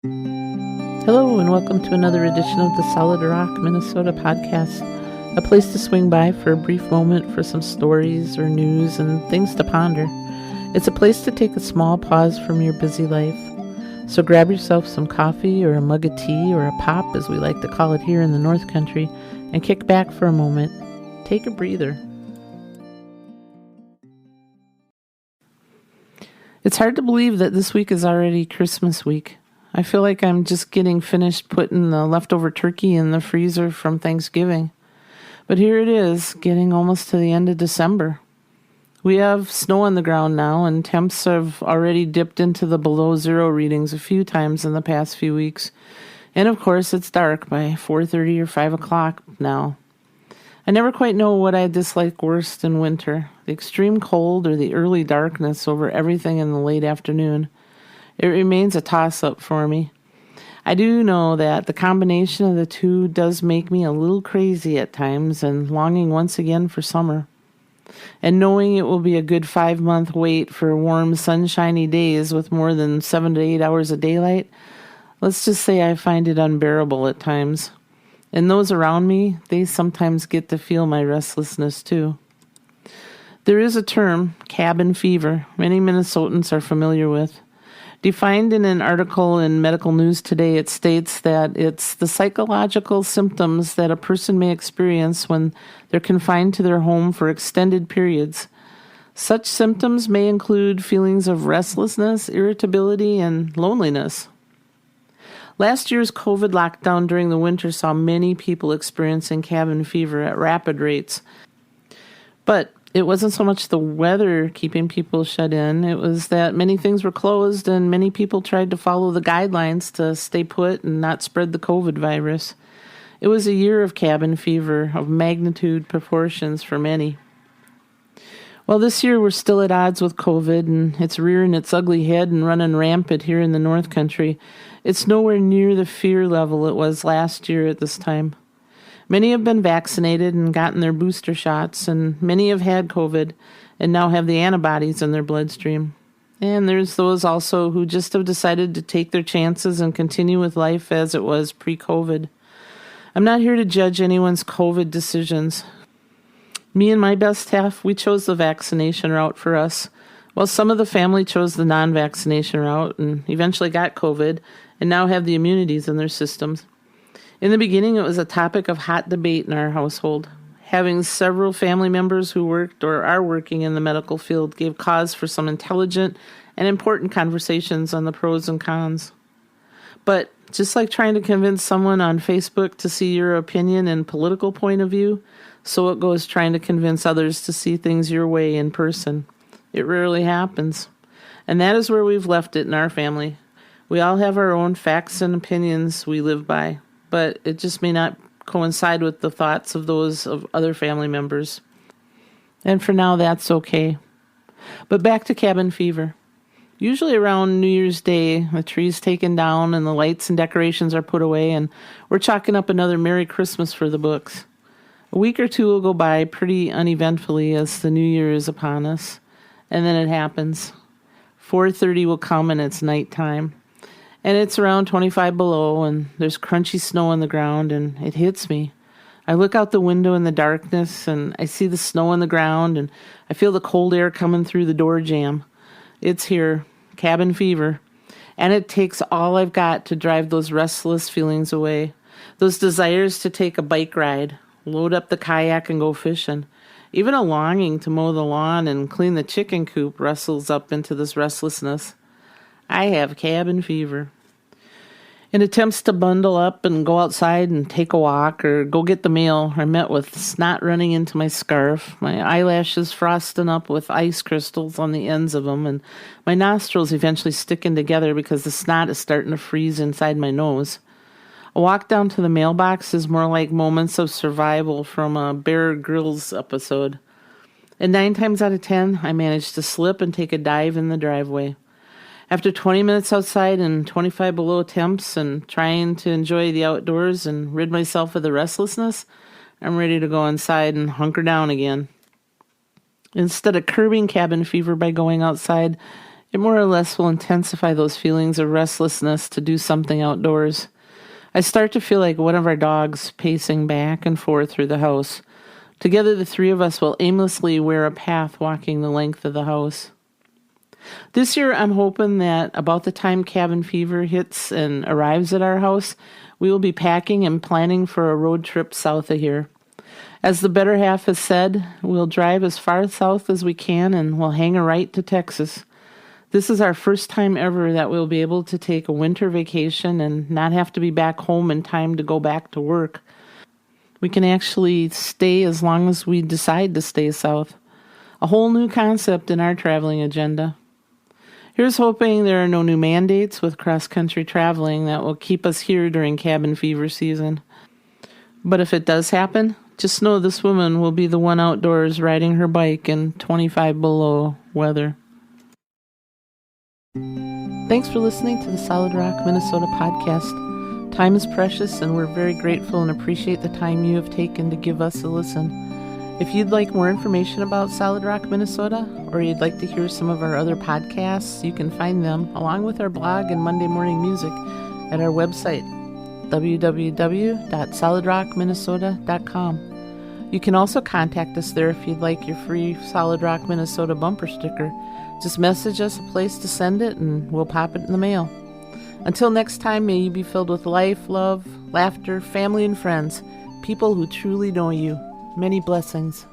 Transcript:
Hello, and welcome to another edition of the Solid Rock, Minnesota podcast, a place to swing by for a brief moment for some stories or news and things to ponder. It's a place to take a small pause from your busy life. So grab yourself some coffee or a mug of tea or a pop, as we like to call it here in the North Country, and kick back for a moment. Take a breather. It's hard to believe that this week is already Christmas week. I feel like I'm just getting finished putting the leftover turkey in the freezer from Thanksgiving. But here it is, getting almost to the end of December. We have snow on the ground now, and temps have already dipped into the below zero readings a few times in the past few weeks. And of course, it's dark by 4:30 or 5 o'clock now. I never quite know what I dislike worst in winter, the extreme cold or the early darkness over everything in the late afternoon. It remains a toss-up for me. I do know that the combination of the two does make me a little crazy at times and longing once again for summer. And knowing it will be a good 5-month wait for warm, sunshiny days with more than 7 to 8 hours of daylight, let's just say I find it unbearable at times. And those around me, they sometimes get to feel my restlessness too. There is a term, cabin fever, many Minnesotans are familiar with. Defined in an article in Medical News Today, it states that it's the psychological symptoms that a person may experience when they're confined to their home for extended periods. Such symptoms may include feelings of restlessness, irritability, and loneliness. Last year's COVID lockdown during the winter saw many people experiencing cabin fever at rapid rates. But it wasn't so much the weather keeping people shut in. It was that many things were closed and many people tried to follow the guidelines to stay put and not spread the COVID virus. It was a year of cabin fever of magnitude proportions for many. Well, this year we're still at odds with COVID, and it's rearing its ugly head and running rampant here in the North Country. It's nowhere near the fear level it was last year at this time. Many have been vaccinated and gotten their booster shots, and many have had COVID and now have the antibodies in their bloodstream. And there's those also who just have decided to take their chances and continue with life as it was pre-COVID. I'm not here to judge anyone's COVID decisions. Me and my best half, we chose the vaccination route for us, while some of the family chose the non-vaccination route and eventually got COVID and now have the immunities in their systems. In the beginning, it was a topic of hot debate in our household. Having several family members who worked or are working in the medical field gave cause for some intelligent and important conversations on the pros and cons. But just like trying to convince someone on Facebook to see your opinion and political point of view, so it goes trying to convince others to see things your way in person. It rarely happens. And that is where we've left it in our family. We all have our own facts and opinions we live by, but it just may not coincide with the thoughts of those of other family members. And for now, that's okay. But back to cabin fever. Usually around New Year's Day, the tree's taken down and the lights and decorations are put away, and we're chalking up another Merry Christmas for the books. A week or two will go by pretty uneventfully as the new year is upon us. And then it happens. 4:30 will come and it's nighttime. And it's around 25 below, and there's crunchy snow on the ground, and it hits me. I look out the window in the darkness, and I see the snow on the ground, and I feel the cold air coming through the door jamb. It's here, cabin fever. And it takes all I've got to drive those restless feelings away. Those desires to take a bike ride, load up the kayak and go fishing. Even a longing to mow the lawn and clean the chicken coop wrestles up into this restlessness. I have cabin fever. In attempts to bundle up and go outside and take a walk or go get the mail, I'm met with snot running into my scarf, my eyelashes frosting up with ice crystals on the ends of them, and my nostrils eventually sticking together because the snot is starting to freeze inside my nose. A walk down to the mailbox is more like moments of survival from a Bear Grylls episode. And 9 times out of 10, I manage to slip and take a dive in the driveway. After 20 minutes outside and 25 below temps and trying to enjoy the outdoors and rid myself of the restlessness, I'm ready to go inside and hunker down again. Instead of curbing cabin fever by going outside, It more or less will intensify those feelings of restlessness to do something outdoors. I start to feel like one of our dogs pacing back and forth through the house. Together, the three of us will aimlessly wear a path walking the length of the house. This year, I'm hoping that about the time cabin fever hits and arrives at our house, we will be packing and planning for a road trip south of here. As the better half has said, we'll drive as far south as we can and we'll hang a right to Texas. This is our first time ever that we'll be able to take a winter vacation and not have to be back home in time to go back to work. We can actually stay as long as we decide to stay south. A whole new concept in our traveling agenda. Here's hoping there are no new mandates with cross-country traveling that will keep us here during cabin fever season. But if it does happen, just know this woman will be the one outdoors riding her bike in 25 below weather. Thanks for listening to the Solid Rock, Minnesota podcast. Time is precious, and we're very grateful and appreciate the time you have taken to give us a listen. If you'd like more information about Solid Rock, Minnesota, or you'd like to hear some of our other podcasts, you can find them, along with our blog and Monday morning music, at our website, www.solidrockminnesota.com. You can also contact us there if you'd like your free Solid Rock, Minnesota bumper sticker. Just message us a place to send it, and we'll pop it in the mail. Until next time, may you be filled with life, love, laughter, family, and friends, people who truly know you. Many blessings.